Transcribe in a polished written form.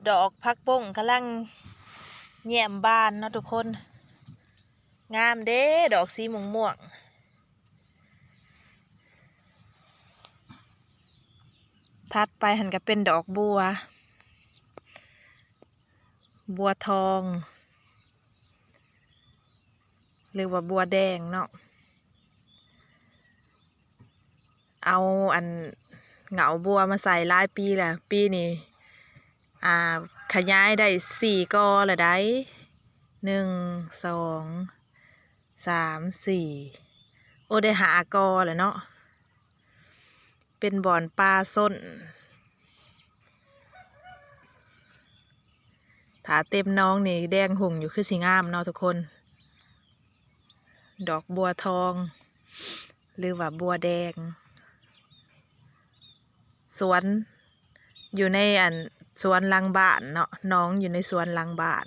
ดอกพักป้งกำลังแย้มบานเนาะทุกคนงามเด้ดอกสีม่วงถัดไปหันก็เป็นดอกบัวทองหรือว่าบัวแดงเนาะเอาอันเหงาบัวมาใส่หลายปีแหละปีนี้ขยายได้4 กอละได้1 2 3 4โอ้ได้5 กอแล้วเนาะเป็นบ่อนปลาส้นถ้าเต็มน้องนี่แดงหุ่งอยู่คือสีงามเนาะทุกคนดอกบัวทองหรือว่าบัวแดงสวนอยู่ในสวนหลังบ้านเนาะน้องอยู่ในสวนหลังบ้าน